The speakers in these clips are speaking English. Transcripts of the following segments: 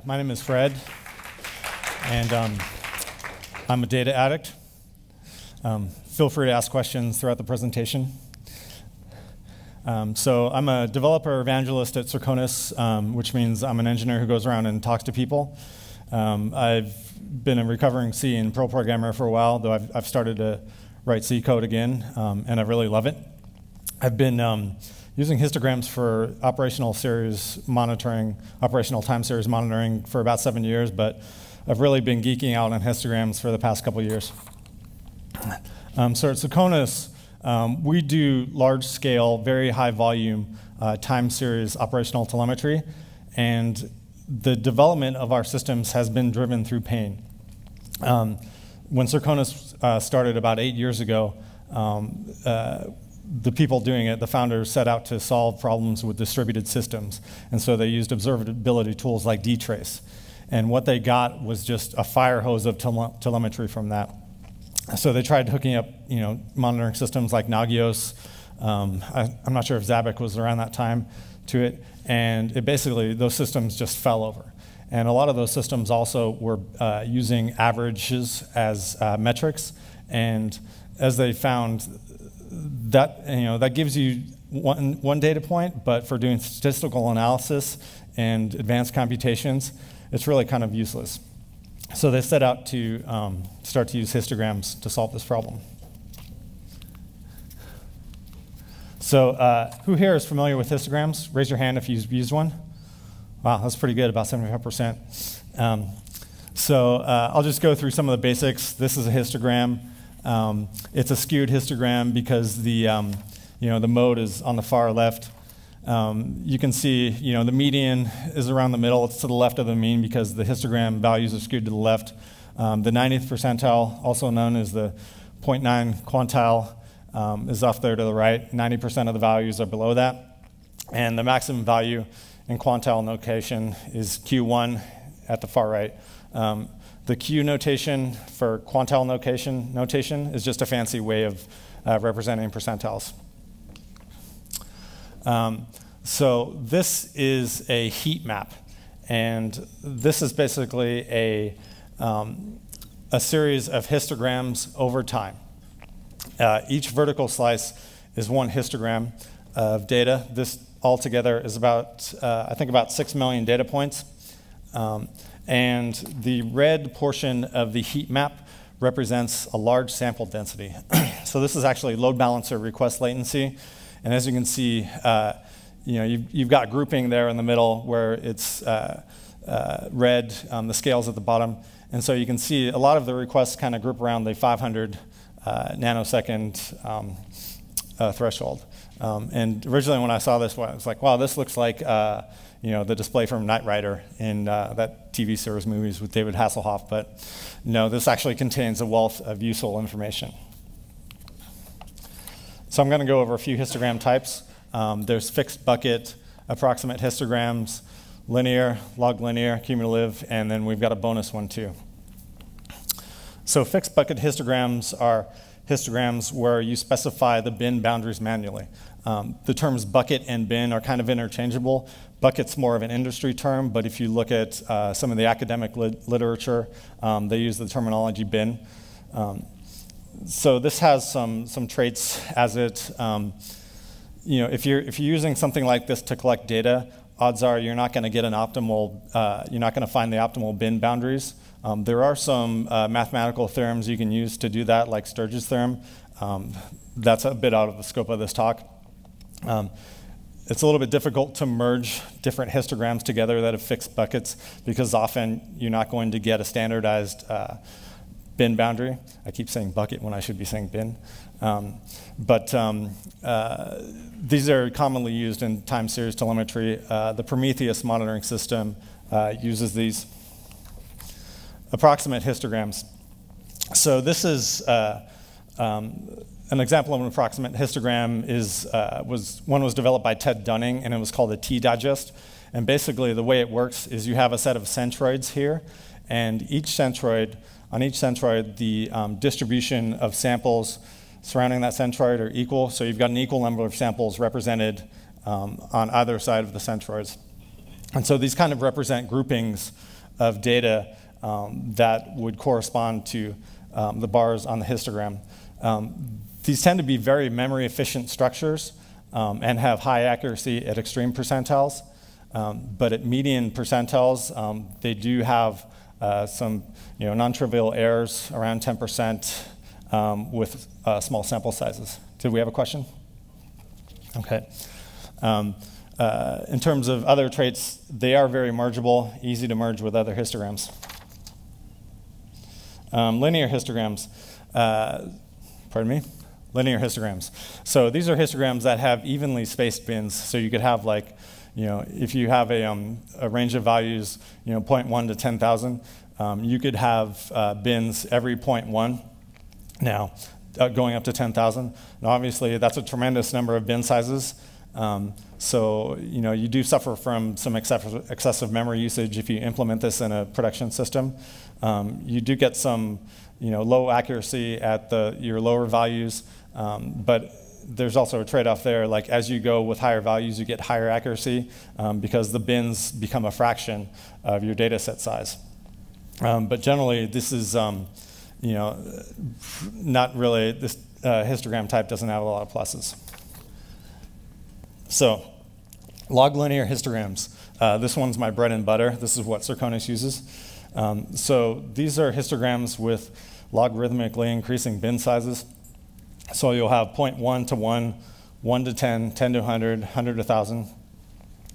My name is Fred, and I'm a data addict. Feel free to ask questions throughout the presentation. So I'm a developer evangelist at Circonus, which means I'm an engineer who goes around and talks to people. I've been a recovering C and Perl programmer for a while, though I've started to write C code again, and I really love it. I've been using histograms for operational time series monitoring for about 7 years, but I've really been geeking out on histograms for the past couple years. So at Circonus, we do large-scale, very high-volume time series operational telemetry, and the development of our systems has been driven through pain. When Circonus started about 8 years ago, the people doing it, the founders, set out to solve problems with distributed systems, and so they used observability tools like dtrace. And what they got was just a fire hose of telemetry from that. So they tried hooking up, monitoring systems like Nagios. I'm not sure if Zabbix was around that time to it, and basically those systems just fell over. And a lot of those systems also were using averages as metrics, and as they found that that gives you one data point, but for doing statistical analysis and advanced computations, it's really kind of useless. So they set out to start to use histograms to solve this problem. So who here is familiar with histograms? Raise your hand if you've used one. Wow, that's pretty good, about 75%. So I'll just go through some of the basics. This is a histogram. It's a skewed histogram because the mode is on the far left. You can see, the median is around the middle. It's to the left of the mean because the histogram values are skewed to the left. The 90th percentile, also known as the 0.9 quantile, is off there to the right. 90% of the values are below that. And the maximum value in quantile notation is Q1 at the far right. The Q notation for quantile notation is just a fancy way of representing percentiles. So this is a heat map, and this is basically a series of histograms over time. Each vertical slice is one histogram of data. This altogether is about, I think, about 6 million data points. And the red portion of the heat map represents a large sample density. So this is actually load balancer request latency. And as you can see, you've got grouping there in the middle where it's red, the scale's at the bottom. And so you can see a lot of the requests kind of group around the 500 nanosecond threshold. And originally when I saw this, I was like, wow, this looks like the display from Knight Rider in that TV series movies with David Hasselhoff. But no, this actually contains a wealth of useful information. So I'm going to go over a few histogram types. There's fixed bucket, approximate histograms, linear, log linear, cumulative, and then we've got a bonus one too. So fixed bucket histograms are histograms where you specify the bin boundaries manually. The terms bucket and bin are kind of interchangeable. Bucket's more of an industry term, but if you look at some of the academic literature, they use the terminology bin. So this has some traits as it, if you're using something like this to collect data, odds are you're not going to get an optimal, you're not going to find the optimal bin boundaries. There are some mathematical theorems you can use to do that, like Sturge's theorem. That's a bit out of the scope of this talk. It's a little bit difficult to merge different histograms together that have fixed buckets because often you're not going to get a standardized bin boundary. I keep saying bucket when I should be saying bin. These are commonly used in time series telemetry. The Prometheus monitoring system uses these. Approximate histograms. So this is an example of an approximate histogram was developed by Ted Dunning, and it was called a T-digest. And basically the way it works is you have a set of centroids here, and on each centroid, the distribution of samples surrounding that centroid are equal. So you've got an equal number of samples represented on either side of the centroids. And so these kind of represent groupings of data that would correspond to the bars on the histogram. These tend to be very memory efficient structures and have high accuracy at extreme percentiles. But at median percentiles, they do have some non-trivial errors around 10% with small sample sizes. Did we have a question? Okay. In terms of other traits, they are very mergeable, easy to merge with other histograms. Linear histograms. Pardon me? Linear histograms. So these are histograms that have evenly spaced bins. So you could have if you have a range of values, 0.1 to 10,000, you could have bins every 0.1. Now, going up to 10,000. Now, obviously, that's a tremendous number of bin sizes. So you do suffer from some excessive memory usage if you implement this in a production system. You do get some low accuracy at your lower values, but there's also a trade-off there. Like as you go with higher values, you get higher accuracy because the bins become a fraction of your data set size. But generally, this is not really, this histogram type doesn't have a lot of pluses. So, log linear histograms. This one's my bread and butter. This is what Circonus uses. So these are histograms with logarithmically increasing bin sizes. So you'll have 0.1 to 1, 1 to 10, 10 to 100, 100 to 1,000.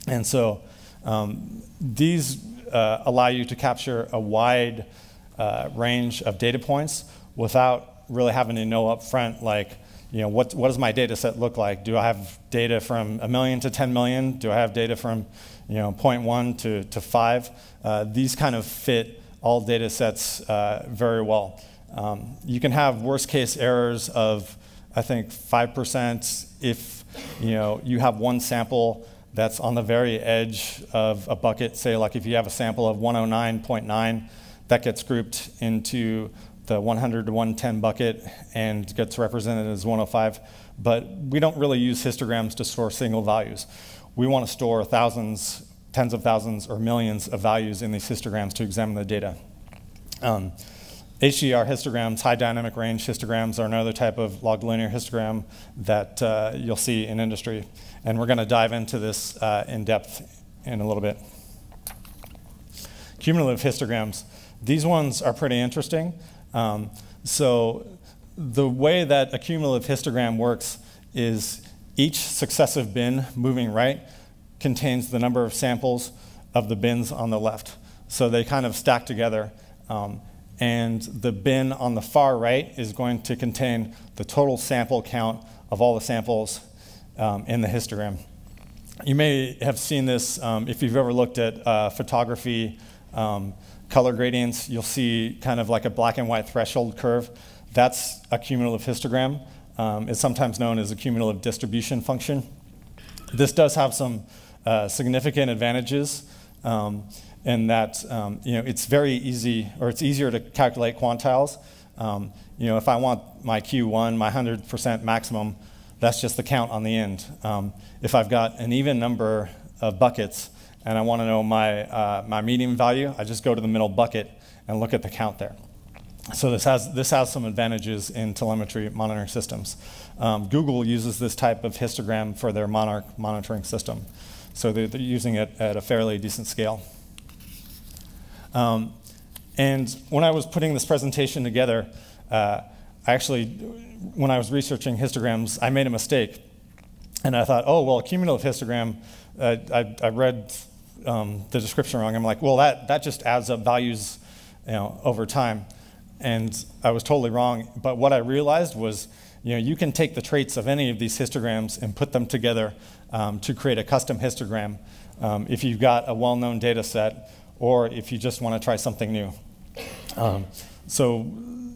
And so these allow you to capture a wide range of data points without really having to know up front, like, what does my data set look like? Do I have data from 1 million to 10 million? Do I have data from 0.1 to 5? These kind of fit all data sets very well. You can have worst case errors of, I think, 5% if you have one sample that's on the very edge of a bucket. Say, like if you have a sample of 109.9 that gets grouped into the 100 to 110 bucket and gets represented as 105. But we don't really use histograms to store single values. We want to store thousands, tens of thousands, or millions of values in these histograms to examine the data. HDR histograms, high dynamic range histograms, are another type of log linear histogram that you'll see in industry. And we're going to dive into this in depth in a little bit. Cumulative histograms. These ones are pretty interesting. So the way that a cumulative histogram works is each successive bin moving right contains the number of samples of the bins on the left. So they kind of stack together. And the bin on the far right is going to contain the total sample count of all the samples in the histogram. You may have seen this if you've ever looked at photography color gradients. You'll see kind of like a black and white threshold curve. That's a cumulative histogram. It's sometimes known as a cumulative distribution function. This does have some significant advantages in that it's very easy, or it's easier to calculate quantiles. If I want my Q1, my 100% maximum, that's just the count on the end. If I've got an even number of buckets and I want to know my median value, I just go to the middle bucket and look at the count there. So this has some advantages in telemetry monitoring systems. Google uses this type of histogram for their Monarch monitoring system. So they're using it at a fairly decent scale. And when I was putting this presentation together, when I was researching histograms, I made a mistake. And I thought, oh, well, a cumulative histogram, I read the description wrong. I'm like, well, that just adds up values over time. And I was totally wrong. But what I realized was, you can take the traits of any of these histograms and put them together to create a custom histogram if you've got a well-known data set or if you just want to try something new. So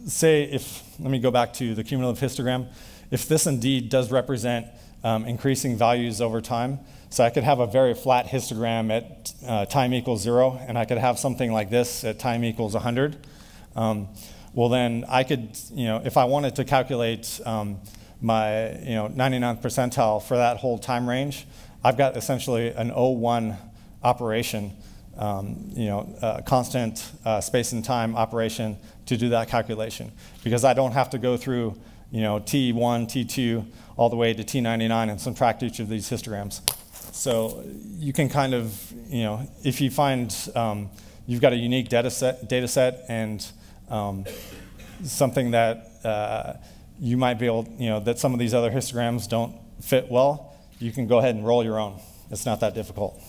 say let me go back to the cumulative histogram. If this indeed does represent increasing values over time, so I could have a very flat histogram at time equals 0, and I could have something like this at time equals 100. Well, then I could, if I wanted to calculate my 99th percentile for that whole time range, I've got essentially an O1 operation constant space and time operation to do that calculation, because I don't have to go through T1, T2, all the way to T99 and subtract each of these histograms. So you can kind of, if you find you've got a unique data set and something that you might be able, that some of these other histograms don't fit well, you can go ahead and roll your own. It's not that difficult.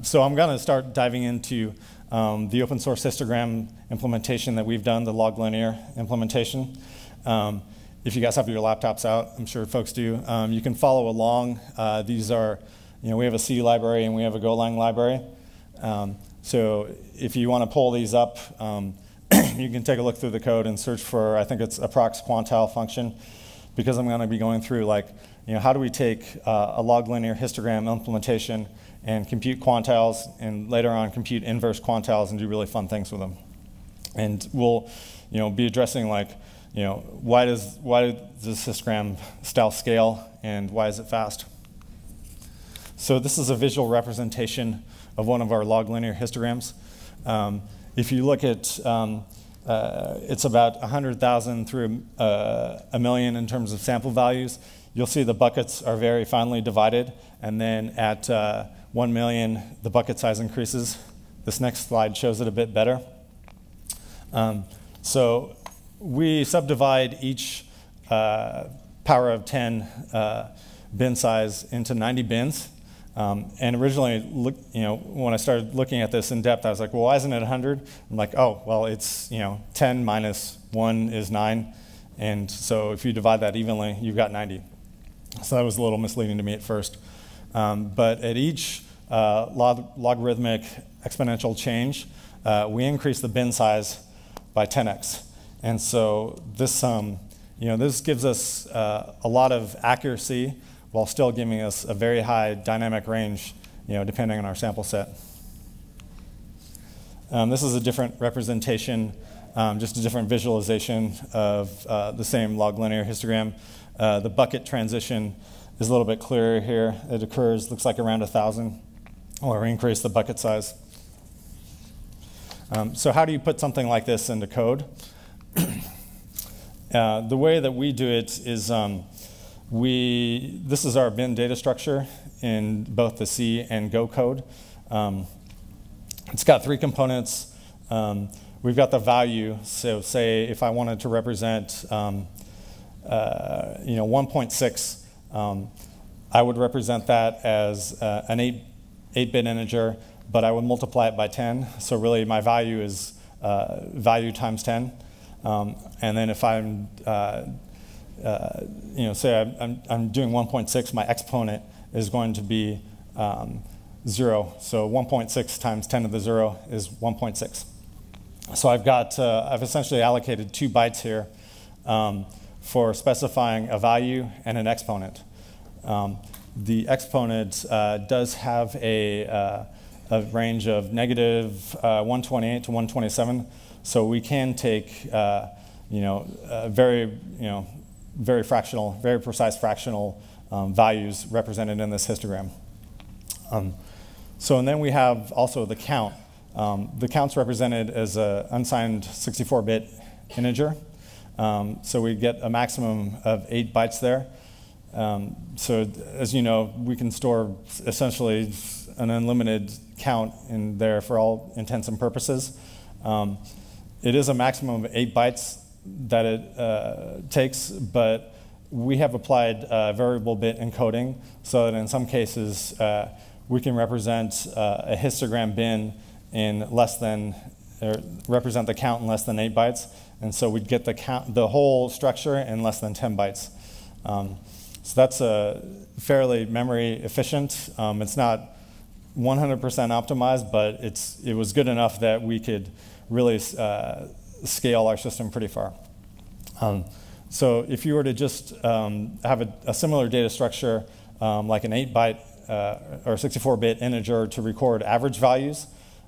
So I'm going to start diving into the open source histogram implementation that we've done, the log linear implementation. If you guys have your laptops out, I'm sure folks do, you can follow along. These are, we have a C library and we have a Golang library. So if you want to pull these up, you can take a look through the code and search for, I think it's approx quantile function, because I'm going to be going through how do we take a log linear histogram implementation and compute quantiles, and later on compute inverse quantiles and do really fun things with them. And we'll be addressing why does this histogram style scale and why is it fast? So this is a visual representation of one of our log linear histograms. If you look at, it's about 100,000 through a million in terms of sample values. You'll see the buckets are very finely divided, and then at 1 million, the bucket size increases. This next slide shows it a bit better. So we subdivide each power of 10 bin size into 90 bins. And originally, when I started looking at this in depth, I was like, well, why isn't it 100? I'm like, oh, well, it's 10 minus 1 is 9. And so if you divide that evenly, you've got 90. So that was a little misleading to me at first. But at each logarithmic exponential change, we increase the bin size by 10x. And so this, this gives us a lot of accuracy while still giving us a very high dynamic range, depending on our sample set. This is a different representation, just a different visualization of the same log linear histogram. The bucket transition is a little bit clearer here. It occurs, looks like around 1,000, or increase the bucket size. So how do you put something like this into code? The way that we do it is this is our bin data structure in both the C and Go code. It's got 3 components. We've got the value. So say if I wanted to represent 1.6, I would represent that as an 8-bit integer, but I would multiply it by 10. So really my value is value times 10. And then if I'm say I'm doing 1.6, my exponent is going to be 0. So 1.6 times 10 to the 0 is 1.6. So I've essentially allocated 2 bytes here for specifying a value and an exponent. The exponent does have a range of negative 128 to 127. So we can take very fractional, very precise fractional values represented in this histogram. And then we have also the count. The count's represented as an unsigned 64-bit integer. So we get a maximum of 8 bytes there. So as you know, we can store essentially an unlimited count in there for all intents and purposes. It is a maximum of 8 bytes that it takes, but we have applied variable bit encoding so that in some cases we can represent a histogram bin in less than, or represent the count in less than 8 bytes, and so we'd get the whole structure in less than 10 bytes. So that's fairly memory efficient. It's not 100% optimized, but it was good enough that we could really scale our system pretty far. So if you were to just have a similar data structure, like an 8-byte or 64-bit integer to record average values,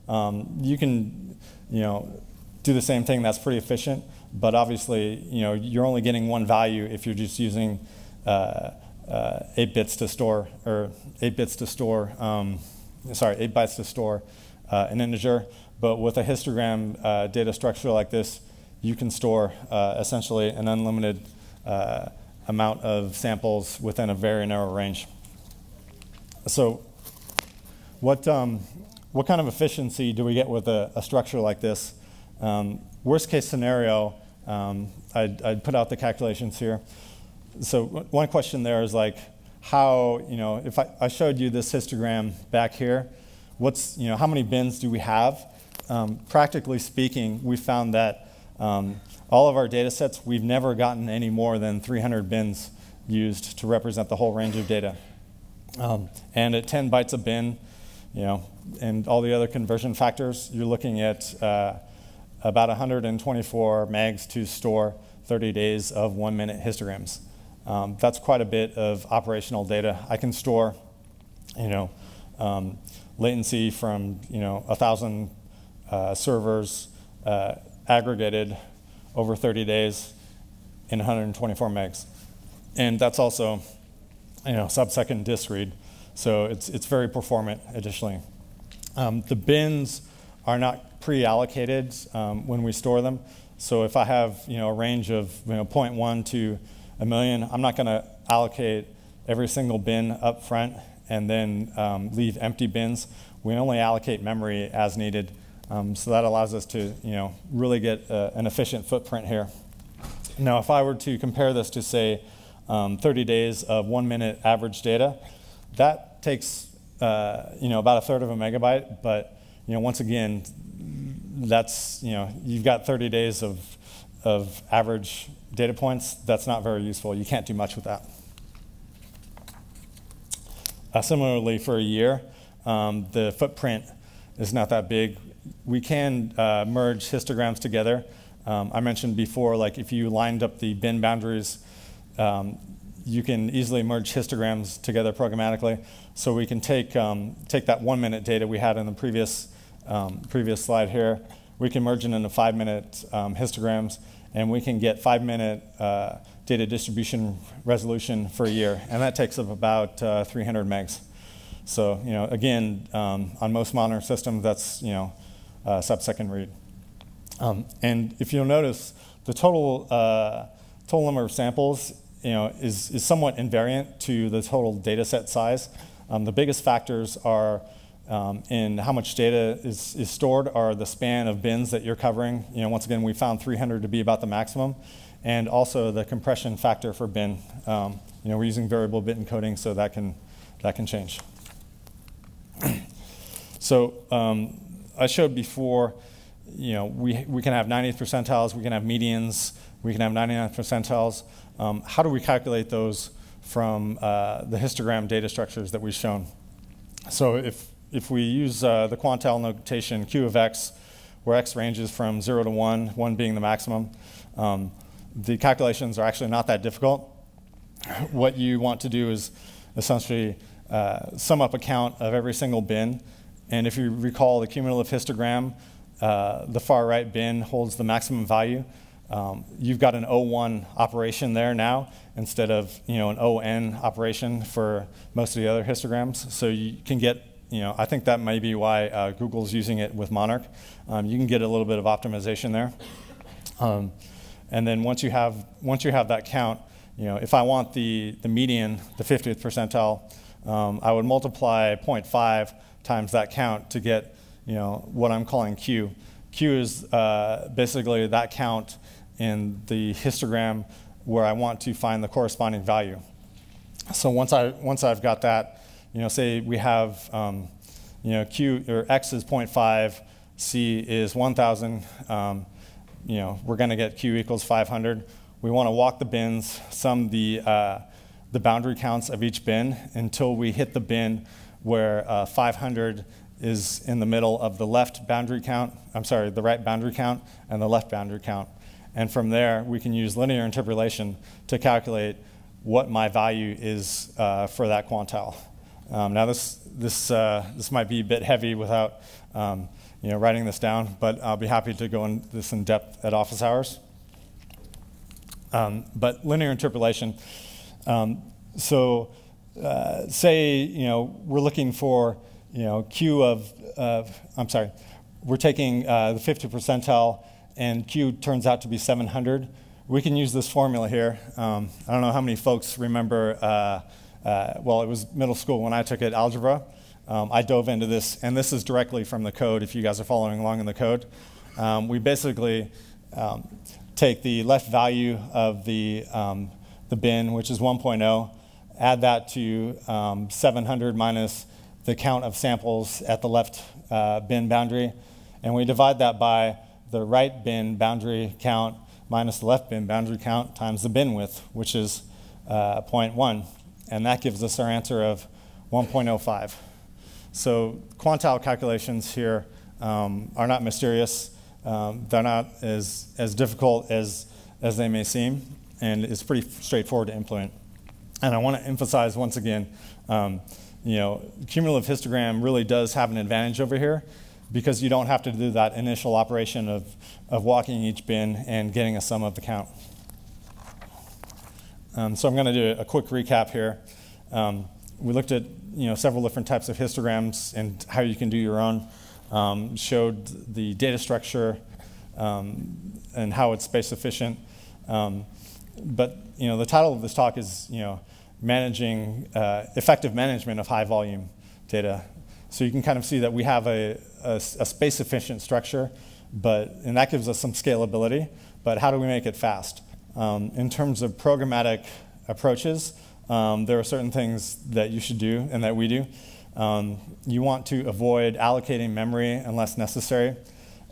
you can do the same thing. That's pretty efficient, but obviously you're only getting one value if you're just using 8 bits to store, or 8 bits to store 8 bytes to store an integer. But with a histogram data structure like this, you can store essentially an unlimited amount of samples within a very narrow range. So what kind of efficiency do we get with a structure like this? Worst case scenario, I'd put out the calculations here. So one question there is like, how, if I showed you this histogram back here, how many bins do we have? Practically speaking, we found that all of our data sets, we've never gotten any more than 300 bins used to represent the whole range of data. And at 10 bytes a bin, and all the other conversion factors, you're looking at about 124 megs to store 30 days of 1 minute histograms. That's quite a bit of operational data. I can store, latency from 1,000 servers aggregated over 30 days in 124 megs, and that's also sub-second disk read, so it's very performant. Additionally, the bins are not pre-allocated when we store them. So if I have a range of 0.1 to a million, I'm not going to allocate every single bin up front and then leave empty bins. We only allocate memory as needed. So that allows us to really get an efficient footprint here. Now, if I were to compare this to, say, 30 days of 1 minute average data, that takes about a third of a megabyte. But once again, that's you've got 30 days of average data points. That's not very useful. You can't do much with that. Similarly, for a year, the footprint is not that big. We can merge histograms together. I mentioned before, like if you lined up the bin boundaries, you can easily merge histograms together programmatically. So we can take that 1 minute data we had in the previous slide here. We can merge it into 5 minute histograms, and we can get 5 minute data distribution resolution for a year, and that takes up about 300 megs. So again, on most modern systems, that's sub-second read. And if you'll notice, the total number of samples is somewhat invariant to the total data set size. The biggest factors are in how much data is stored are the span of bins that you're covering. Once again, we found 300 to be about the maximum, and also the compression factor for bin. We're using variable bit encoding, so that can change. So I showed before, we can have 90th percentiles, we can have medians, we can have 99th percentiles. How do we calculate those from the histogram data structures that we've shown? So if we use the Quantile notation Q of x, where x ranges from 0 to 1, 1 being the maximum, the calculations are actually not that difficult. What you want to do is essentially sum up a count of every single bin. And if you recall the cumulative histogram, the far right bin holds the maximum value. You've got an O1 operation there now instead of an ON operation for most of the other histograms. So you can get, I think that may be why Google's using it with Monarch. You can get a little bit of optimization there. And then once you have that count, if I want the median, the 50th percentile, I would multiply 0.5 times that count to get what I'm calling Q. Q is basically that count in the histogram where I want to find the corresponding value. So once I've got that, say we have Q or X is 0.5, C is 1,000. We're going to get Q equals 500. We want to walk the bins, sum the boundary counts of each bin until we hit the bin where 500 is in the middle of the right boundary count and the left boundary count. And from there, we can use linear interpolation to calculate what my value is for that quantile. Now this might be a bit heavy without writing this down, but I'll be happy to go into this in depth at office hours. But linear interpolation, say we're looking for Q I'm sorry, we're taking the 50th percentile, and Q turns out to be 700. We can use this formula here. I don't know how many folks remember, well, it was middle school when I took it, algebra. I dove into this, and this is directly from the code if you guys are following along in the code. We basically take the left value of the bin, which is 1.0, add that to 700 minus the count of samples at the left bin boundary, and we divide that by the right bin boundary count minus the left bin boundary count times the bin width, which is 0.1, and that gives us our answer of 1.05. So quantile calculations here are not mysterious. They're not as difficult as they may seem, and it's pretty straightforward to implement. And I want to emphasize once again, cumulative histogram really does have an advantage over here because you don't have to do that initial operation of walking each bin and getting a sum of the count. So I'm going to do a quick recap here. We looked at several different types of histograms and how you can do your own. Showed the data structure and how it's space efficient. But the title of this talk is managing effective management of high volume data. So you can kind of see that we have a space efficient structure, and that gives us some scalability. But how do we make it fast? In terms of programmatic approaches, there are certain things that you should do and that we do. You want to avoid allocating memory unless necessary.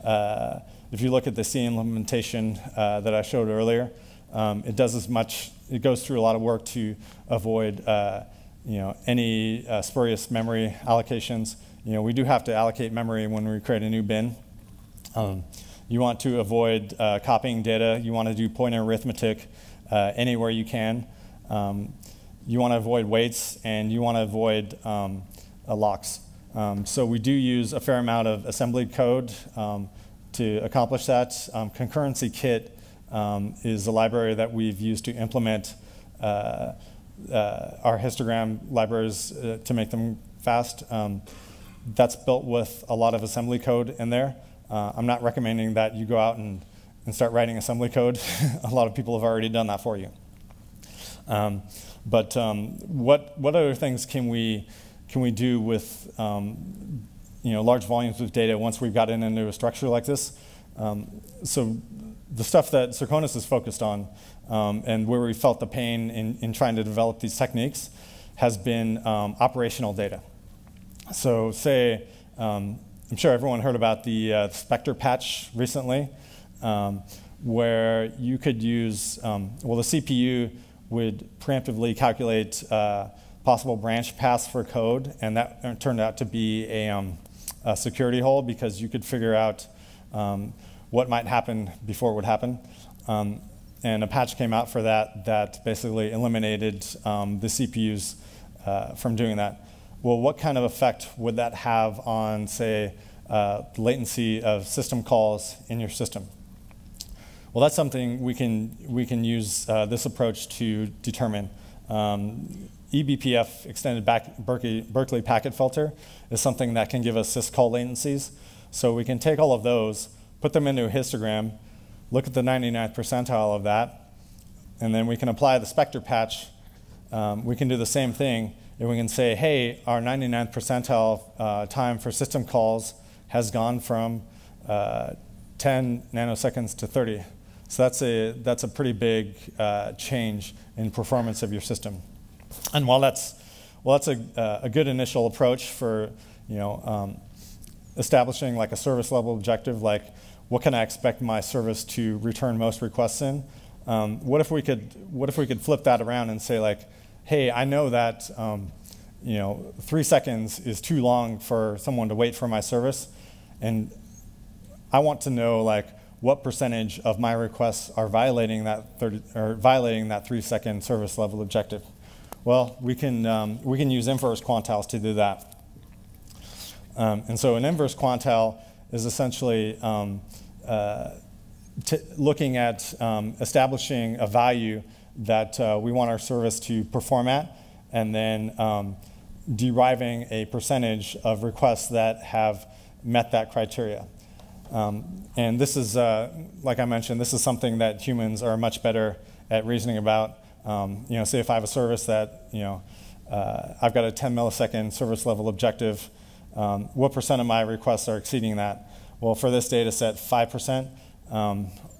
If you look at the C implementation that I showed earlier, it does as much. It goes through a lot of work to avoid any spurious memory allocations. We do have to allocate memory when we create a new bin. You want to avoid copying data. You want to do pointer arithmetic anywhere you can. You want to avoid weights, and you want to avoid locks. So we do use a fair amount of assembly code to accomplish that. Concurrency kit is a library that we've used to implement our histogram libraries to make them fast. That's built with a lot of assembly code in there. I'm not recommending that you go out and start writing assembly code. A lot of people have already done that for you. But what other things can we do with large volumes of data once we've gotten into a structure like this? So the stuff that Circonus is focused on and where we felt the pain in trying to develop these techniques has been operational data. So say, I'm sure everyone heard about the Spectre patch recently, where you could use, the CPU would preemptively calculate possible branch paths for code, and that turned out to be a security hole because you could figure out what might happen before it would happen. And a patch came out for that basically eliminated the CPUs from doing that. Well, what kind of effect would that have on, say, the latency of system calls in your system? Well, that's something we can use this approach to determine. eBPF, extended Berkeley packet filter, is something that can give us syscall latencies. So we can take all of those, put them into a histogram, look at the 99th percentile of that, and then we can apply the Spectre patch. We can do the same thing, and we can say, hey, our 99th percentile time for system calls has gone from 10 nanoseconds to 30. So that's a pretty big change in performance of your system. And while that's a good initial approach for establishing like a service level objective, like what can I expect my service to return most requests in? What if we could flip that around and say like, hey, I know that 3 seconds is too long for someone to wait for my service, and I want to know like what percentage of my requests are violating that 3-second service level objective. Well, we can use inverse quantiles to do that. And so an inverse quantile is essentially looking at establishing a value that we want our service to perform at, and then deriving a percentage of requests that have met that criteria. And this is, like I mentioned, this is something that humans are much better at reasoning about. Say if I have a service that, I've got a 10 millisecond service level objective, what percent of my requests are exceeding that? Well, for this data set, 5%.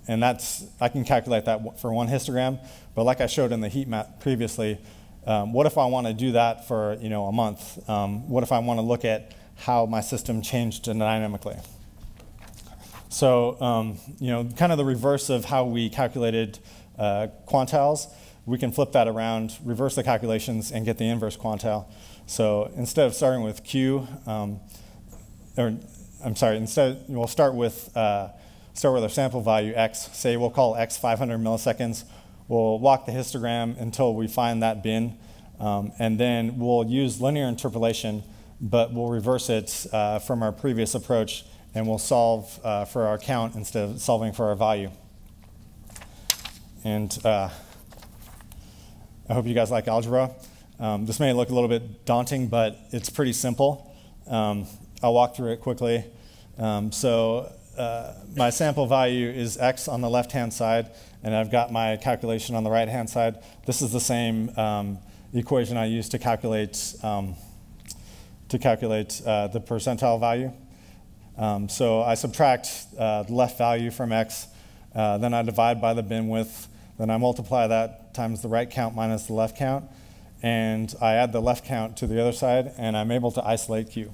And I can calculate that for one histogram. But like I showed in the heat map previously, what if I want to do that for a month? What if I want to look at how my system changed dynamically? So kind of the reverse of how we calculated quantiles, we can flip that around, reverse the calculations, and get the inverse quantile. So instead of starting with Q, instead we'll start with our sample value X. Say we'll call X 500 milliseconds. We'll walk the histogram until we find that bin, and then we'll use linear interpolation, but we'll reverse it from our previous approach, and we'll solve for our count instead of solving for our value. And I hope you guys like algebra. This may look a little bit daunting, but it's pretty simple. I'll walk through it quickly. My sample value is X on the left-hand side, and I've got my calculation on the right-hand side. This is the same equation I used to calculate the percentile value. So I subtract the left value from X, then I divide by the bin width, then I multiply that times the right count minus the left count, and I add the left count to the other side, and I'm able to isolate Q.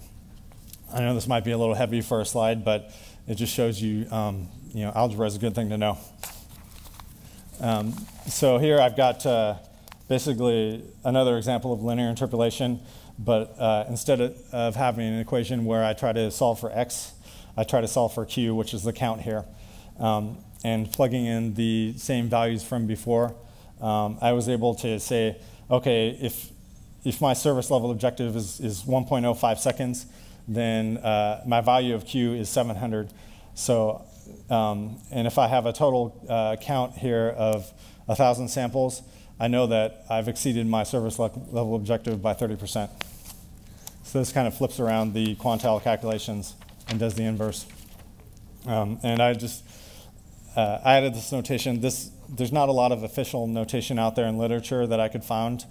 I know this might be a little heavy for a slide, but it just shows you, algebra is a good thing to know. So here I've got basically another example of linear interpolation, but instead of having an equation where I try to solve for X, I try to solve for Q, which is the count here. And plugging in the same values from before, I was able to say, okay, if my service level objective is 1.05 seconds, then my value of Q is 700. So, and if I have a total count here of 1,000 samples, I know that I've exceeded my service level objective by 30%. So this kind of flips around the quantile calculations and does the inverse. And I just I added this notation. There's not a lot of official notation out there in literature that I could find,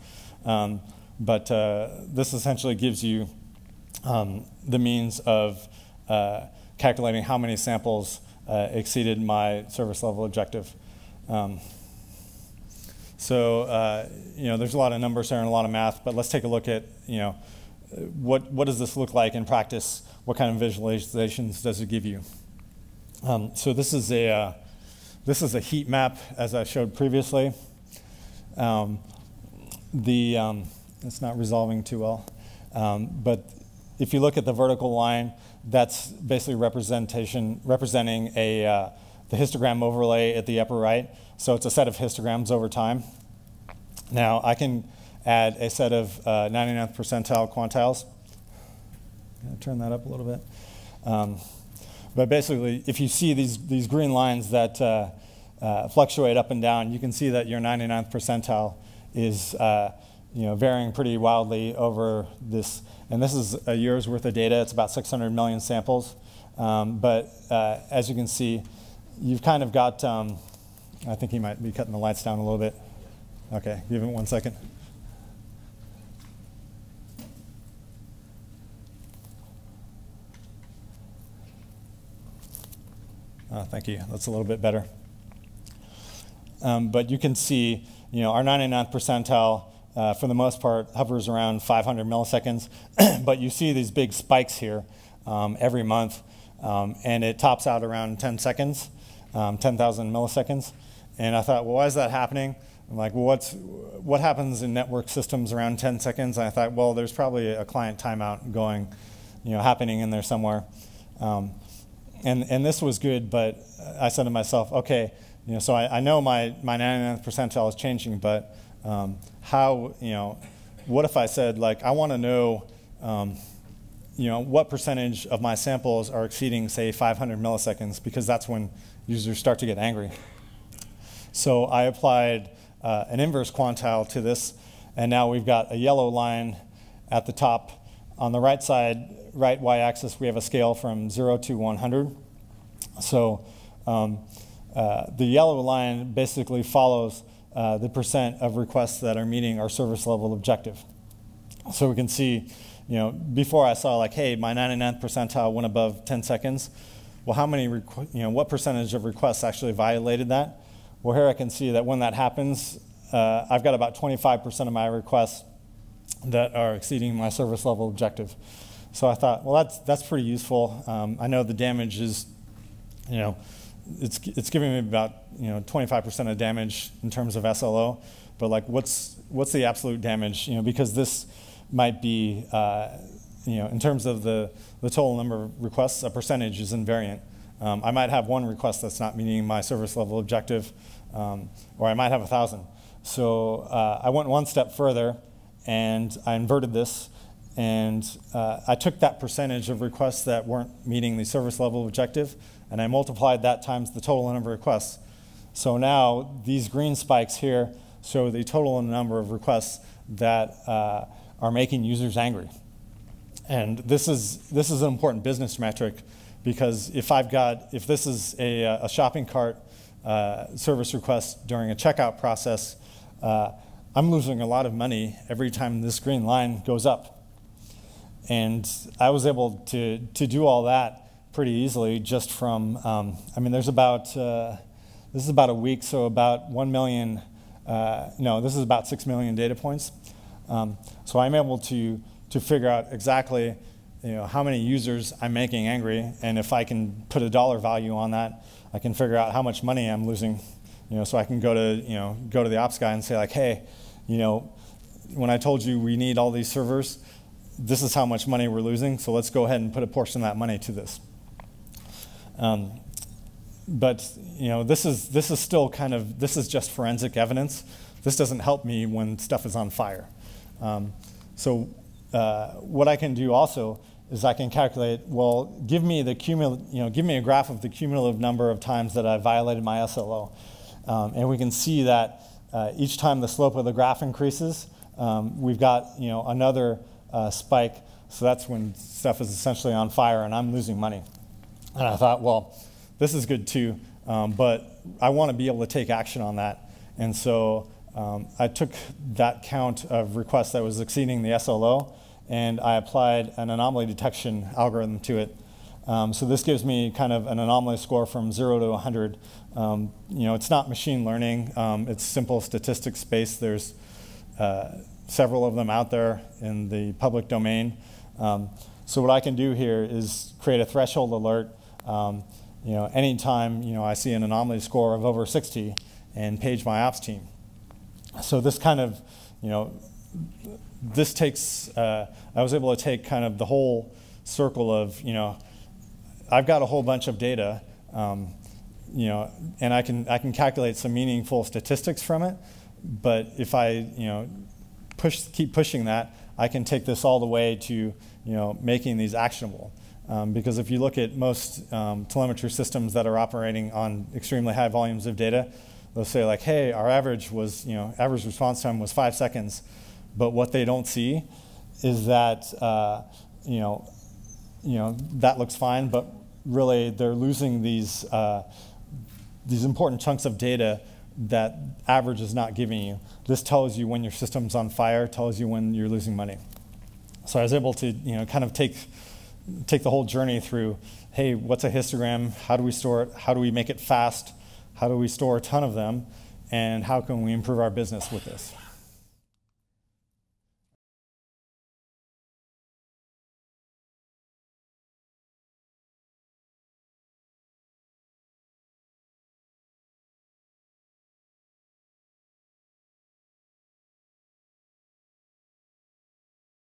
but this essentially gives you the means of calculating how many samples exceeded my service level objective. There's a lot of numbers there and a lot of math, but let's take a look at what does this look like in practice? What kind of visualizations does it give you? So this is a heat map, as I showed previously. It's not resolving too well, but if you look at the vertical line, that's basically representing the histogram overlay at the upper right. So it's a set of histograms over time. Now I can add a set of 99th percentile quantiles. I'm going to turn that up a little bit. But basically, if you see these green lines that fluctuate up and down, you can see that your 99th percentile is varying pretty wildly over this. And this is a year's worth of data. It's about 600 million samples. But as you can see, you've kind of got, I think he might be cutting the lights down a little bit. Okay, give him 1 second. Thank you. That's a little bit better. But you can see, our 99th percentile, for the most part, hovers around 500 milliseconds. But you see these big spikes here every month, and it tops out around 10 seconds, 10,000 milliseconds. And I thought, well, why is that happening? I'm like, well, what happens in network systems around 10 seconds? And I thought, well, there's probably a client timeout going, happening in there somewhere. And this was good, but I said to myself, okay, so I know my 99th percentile is changing, but what if I said, like, I want to know, what percentage of my samples are exceeding, say, 500 milliseconds, because that's when users start to get angry. So I applied an inverse quantile to this, and now we've got a yellow line at the top. On the right side, right y-axis, we have a scale from 0 to 100. So the yellow line basically follows the percent of requests that are meeting our service level objective. So we can see, before I saw like, hey, my 99th percentile went above 10 seconds. Well, how many, what percentage of requests actually violated that? Well, here I can see that when that happens, I've got about 25% of my requests that are exceeding my service level objective. So I thought, well, that's pretty useful. I know the damage is, it's giving me about 25% of damage in terms of SLO, but like what's the absolute damage? Because this might be, in terms of the total number of requests, a percentage is invariant. I might have one request that's not meeting my service level objective, or I might have 1,000. So I went one step further, and I inverted this, and I took that percentage of requests that weren't meeting the service level objective, and I multiplied that times the total number of requests. So now these green spikes here show the total number of requests that are making users angry. And this is an important business metric, because if this is a shopping cart service request during a checkout process, I'm losing a lot of money every time this green line goes up. And I was able to do all that pretty easily just from, there's about, this is about a week, so about 1 million, this is about 6 million data points. So I'm able to figure out exactly how many users I'm making angry, and if I can put a dollar value on that, I can figure out how much money I'm losing. So I can go to the ops guy and say like, hey, when I told you we need all these servers, this is how much money we're losing, so let's go ahead and put a portion of that money to this. But this is still this is just forensic evidence. This doesn't help me when stuff is on fire. So what I can do also is I can calculate, well, give me a graph of the cumulative number of times that I violated my SLO. And we can see that each time the slope of the graph increases, we've got another spike. So that's when stuff is essentially on fire and I'm losing money. And I thought, well, this is good too, but I want to be able to take action on that. And so I took that count of requests that was exceeding the SLO, and I applied an anomaly detection algorithm to it. So this gives me kind of an anomaly score from 0 to 100. It's not machine learning. It's simple statistics space. There's several of them out there in the public domain. So what I can do here is create a threshold alert. Anytime I see an anomaly score of over 60, and page my ops team. So this kind of, this takes, I was able to take kind of the whole circle of, I've got a whole bunch of data, and I can calculate some meaningful statistics from it. But if I, keep pushing that, I can take this all the way to, making these actionable. Because if you look at most telemetry systems that are operating on extremely high volumes of data, they'll say like, hey, our average was, average response time was 5 seconds. But what they don't see is that, that looks fine, but really they're losing these important chunks of data that average is not giving you. This tells you when your system's on fire, tells you when you're losing money. So I was able to, kind of take the whole journey through, hey, what's a histogram? How do we store it? How do we make it fast? How do we store a ton of them? And how can we improve our business with this?